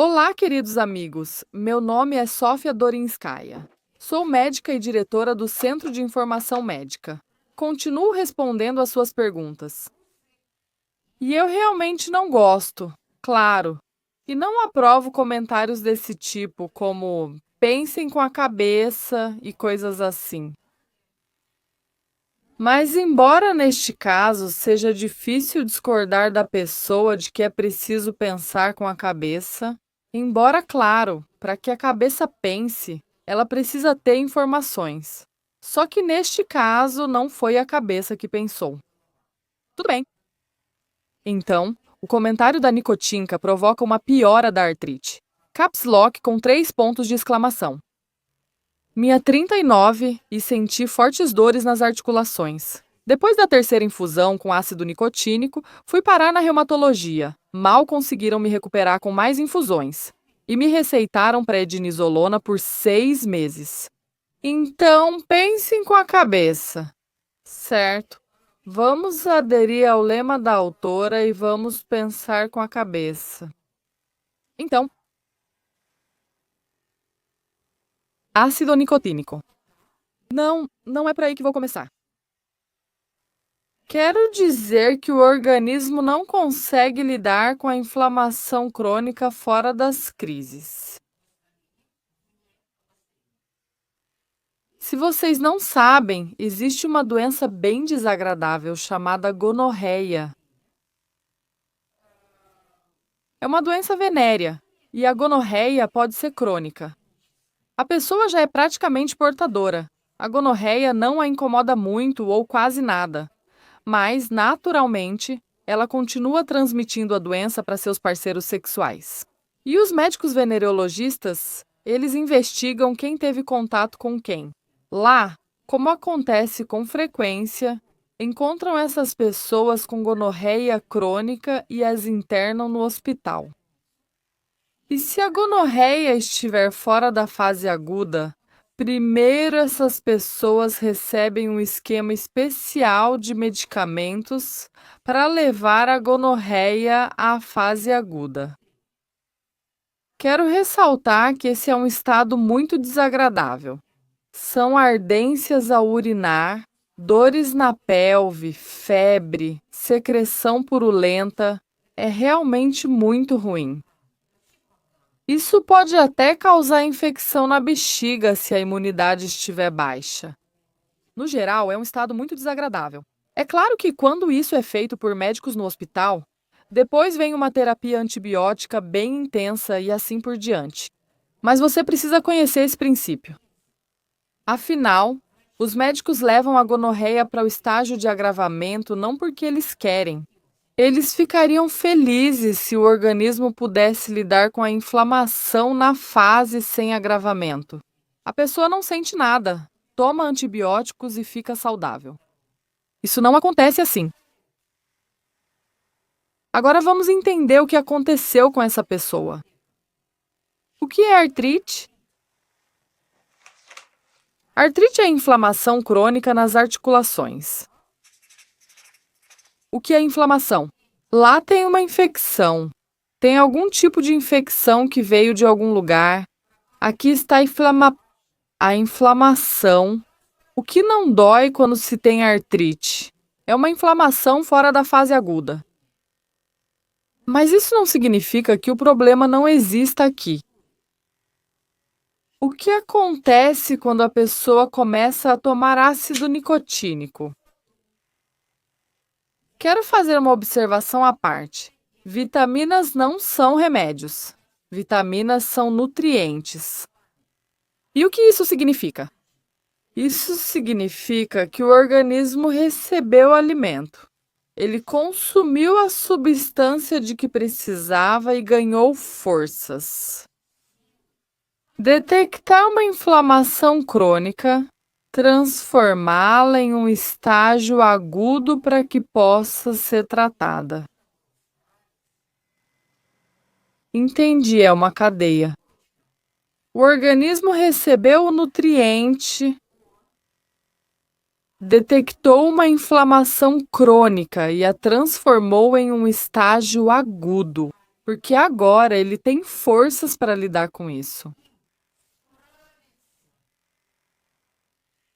Olá, queridos amigos. Meu nome é Sofia Dorinskaya. Sou médica e diretora do Centro de Informação Médica. Continuo respondendo às suas perguntas. E eu realmente não gosto, claro, e não aprovo comentários desse tipo, como pensem com a cabeça e coisas assim. Mas, embora neste caso seja difícil discordar da pessoa de que é preciso pensar com a cabeça, embora, claro, para que a cabeça pense, ela precisa ter informações. Só que neste caso não foi a cabeça que pensou. Tudo bem. Então, o comentário da nicotinca provoca uma piora da artrite. Caps Lock com 3 pontos de exclamação. Minha 39 e senti fortes dores nas articulações. Depois da terceira infusão com ácido nicotínico, fui parar na reumatologia. Mal conseguiram me recuperar com mais infusões. E me receitaram prednisolona por 6 meses. Então, pensem com a cabeça. Certo. Vamos aderir ao lema da autora e vamos pensar com a cabeça. Então, ácido nicotínico. Não é por aí que vou começar. Quero dizer que o organismo não consegue lidar com a inflamação crônica fora das crises. Se vocês não sabem, existe uma doença bem desagradável chamada gonorreia. É uma doença venérea e a gonorreia pode ser crônica. A pessoa já é praticamente portadora. A gonorreia não a incomoda muito ou quase nada, mas, naturalmente, ela continua transmitindo a doença para seus parceiros sexuais. E os médicos venerologistas, eles investigam quem teve contato com quem. Lá, como acontece com frequência, encontram essas pessoas com gonorreia crônica e as internam no hospital. E se a gonorreia estiver fora da fase aguda, primeiro essas pessoas recebem um esquema especial de medicamentos para levar a gonorreia à fase aguda. Quero ressaltar que esse é um estado muito desagradável. São ardências ao urinar, dores na pelve, febre, secreção purulenta. É realmente muito ruim. Isso pode até causar infecção na bexiga se a imunidade estiver baixa. No geral, é um estado muito desagradável. É claro que quando isso é feito por médicos no hospital, depois vem uma terapia antibiótica bem intensa e assim por diante. Mas você precisa conhecer esse princípio. Afinal, os médicos levam a gonorreia para o estágio de agravamento não porque eles querem. Eles ficariam felizes se o organismo pudesse lidar com a inflamação na fase sem agravamento. A pessoa não sente nada, toma antibióticos e fica saudável. Isso não acontece assim. Agora vamos entender o que aconteceu com essa pessoa. O que é artrite? Artrite é inflamação crônica nas articulações. O que é inflamação? Lá tem uma infecção. Tem algum tipo de infecção que veio de algum lugar. Aqui está a inflamação. O que não dói quando se tem artrite? É uma inflamação fora da fase aguda. Mas isso não significa que o problema não exista aqui. O que acontece quando a pessoa começa a tomar ácido nicotínico? Quero fazer uma observação à parte. Vitaminas não são remédios. Vitaminas são nutrientes. E o que isso significa? Isso significa que o organismo recebeu alimento. Ele consumiu a substância de que precisava e ganhou forças. Detectar uma inflamação crônica, transformá-la em um estágio agudo para que possa ser tratada. Entendi, é uma cadeia. O organismo recebeu o nutriente, detectou uma inflamação crônica e a transformou em um estágio agudo, porque agora ele tem forças para lidar com isso.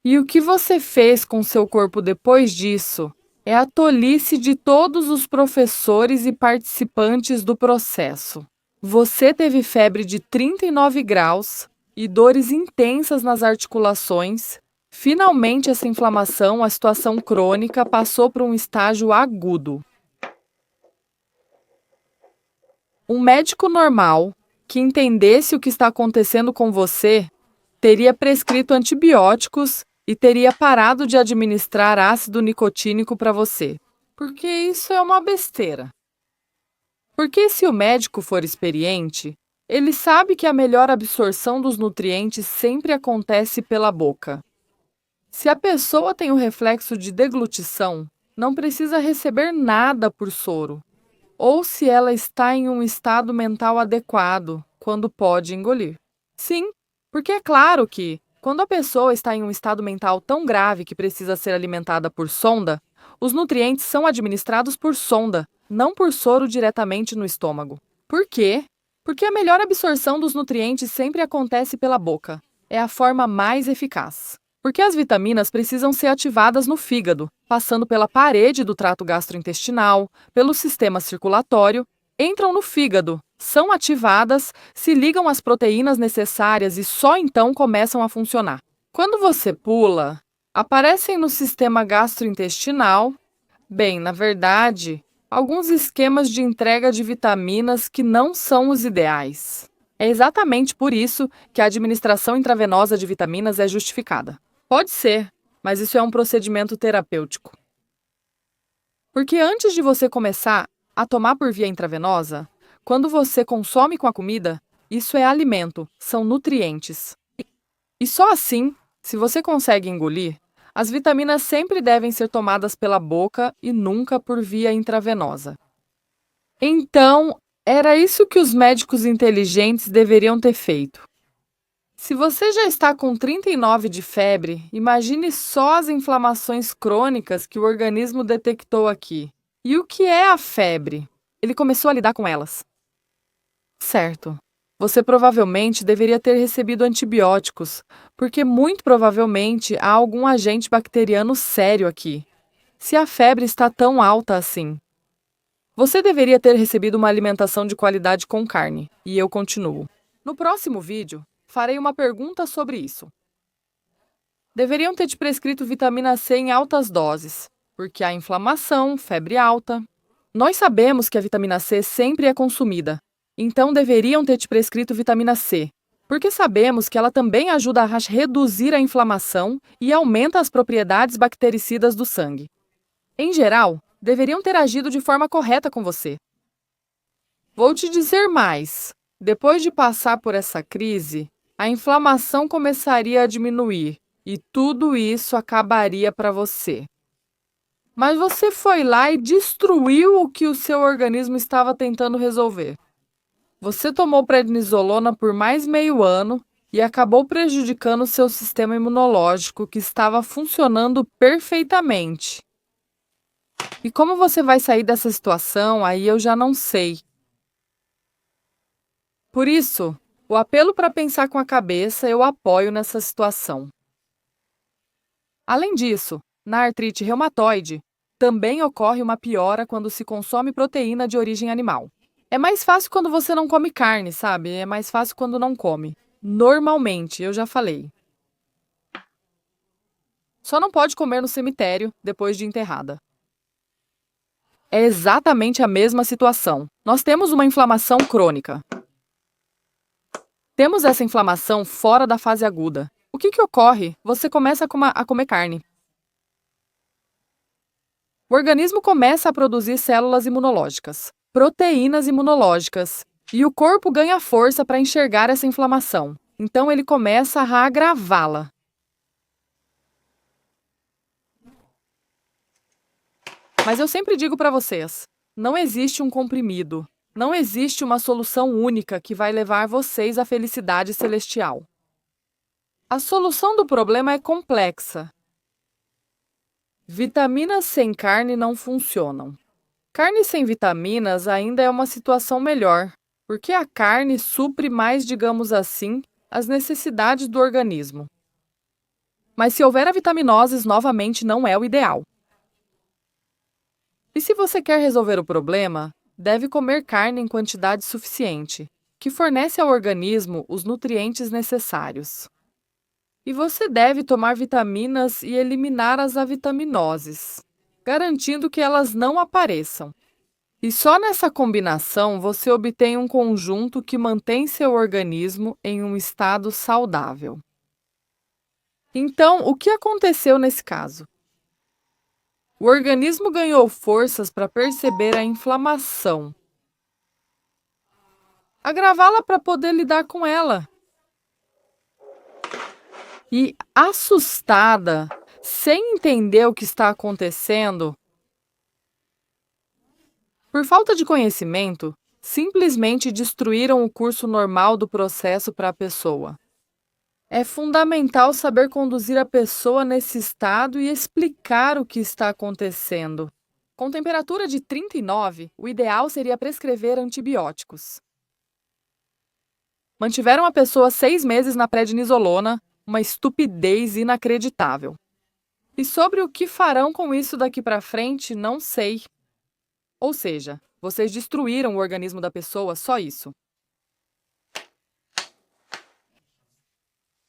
E o que você fez com seu corpo depois disso é a tolice de todos os professores e participantes do processo. Você teve febre de 39 graus e dores intensas nas articulações. Finalmente, essa inflamação, a situação crônica, passou para um estágio agudo. Um médico normal, que entendesse o que está acontecendo com você, teria prescrito antibióticos e teria parado de administrar ácido nicotínico para você. Porque isso é uma besteira. Porque se o médico for experiente, ele sabe que a melhor absorção dos nutrientes sempre acontece pela boca. Se a pessoa tem o reflexo de deglutição, não precisa receber nada por soro. Ou se ela está em um estado mental adequado, quando pode engolir. Sim, porque é claro que, quando a pessoa está em um estado mental tão grave que precisa ser alimentada por sonda, os nutrientes são administrados por sonda, não por soro diretamente no estômago. Por quê? Porque a melhor absorção dos nutrientes sempre acontece pela boca. É a forma mais eficaz. Porque as vitaminas precisam ser ativadas no fígado, passando pela parede do trato gastrointestinal, pelo sistema circulatório, entram no fígado, são ativadas, se ligam às proteínas necessárias e só então começam a funcionar. Quando você pula, aparecem no sistema gastrointestinal, bem, na verdade, alguns esquemas de entrega de vitaminas que não são os ideais. É exatamente por isso que a administração intravenosa de vitaminas é justificada. Pode ser, mas isso é um procedimento terapêutico. Porque antes de você começar a tomar por via intravenosa, quando você consome com a comida, isso é alimento, são nutrientes. E só assim, se você consegue engolir, as vitaminas sempre devem ser tomadas pela boca e nunca por via intravenosa. Então, era isso que os médicos inteligentes deveriam ter feito. Se você já está com 39 de febre, imagine só as inflamações crônicas que o organismo detectou aqui. E o que é a febre? Ele começou a lidar com elas. Certo. Você provavelmente deveria ter recebido antibióticos, porque muito provavelmente há algum agente bacteriano sério aqui. Se a febre está tão alta assim. Você deveria ter recebido uma alimentação de qualidade com carne, e eu continuo. No próximo vídeo, farei uma pergunta sobre isso. Deveriam ter te prescrito vitamina C em altas doses, porque há inflamação, febre alta. Nós sabemos que a vitamina C sempre é consumida, então deveriam ter te prescrito vitamina C, porque sabemos que ela também ajuda a reduzir a inflamação e aumenta as propriedades bactericidas do sangue. Em geral, deveriam ter agido de forma correta com você. Vou te dizer mais. Depois de passar por essa crise, a inflamação começaria a diminuir e tudo isso acabaria para você. Mas você foi lá e destruiu o que o seu organismo estava tentando resolver. Você tomou prednisolona por mais meio ano e acabou prejudicando seu sistema imunológico, que estava funcionando perfeitamente. E como você vai sair dessa situação, aí eu já não sei. Por isso, o apelo para pensar com a cabeça eu apoio nessa situação. Além disso, na artrite reumatoide, também ocorre uma piora quando se consome proteína de origem animal. É mais fácil quando você não come carne, sabe? É mais fácil quando não come. Normalmente, eu já falei. Só não pode comer no cemitério depois de enterrada. É exatamente a mesma situação. Nós temos uma inflamação crônica. Temos essa inflamação fora da fase aguda. O que ocorre? Você começa a comer carne. O organismo começa a produzir células imunológicas, proteínas imunológicas, e o corpo ganha força para enxergar essa inflamação. Então ele começa a agravá-la. Mas eu sempre digo para vocês, não existe um comprimido, não existe uma solução única que vai levar vocês à felicidade celestial. A solução do problema é complexa. Vitaminas sem carne não funcionam. Carne sem vitaminas ainda é uma situação melhor, porque a carne supre mais, digamos assim, as necessidades do organismo. Mas se houver avitaminoses, novamente não é o ideal. E se você quer resolver o problema, deve comer carne em quantidade suficiente, que fornece ao organismo os nutrientes necessários. E você deve tomar vitaminas e eliminar as avitaminoses, garantindo que elas não apareçam. E só nessa combinação você obtém um conjunto que mantém seu organismo em um estado saudável. Então, o que aconteceu nesse caso? O organismo ganhou forças para perceber a inflamação, agravá-la para poder lidar com ela. E, assustada, sem entender o que está acontecendo, por falta de conhecimento, simplesmente destruíram o curso normal do processo para a pessoa. É fundamental saber conduzir a pessoa nesse estado e explicar o que está acontecendo. Com temperatura de 39, o ideal seria prescrever antibióticos. Mantiveram a pessoa 6 meses na prednisolona, uma estupidez inacreditável. E sobre o que farão com isso daqui para frente, não sei. Ou seja, vocês destruíram o organismo da pessoa, só isso.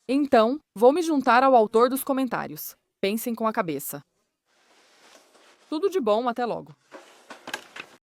Então, vou me juntar ao autor dos comentários. Pensem com a cabeça. Tudo de bom, até logo.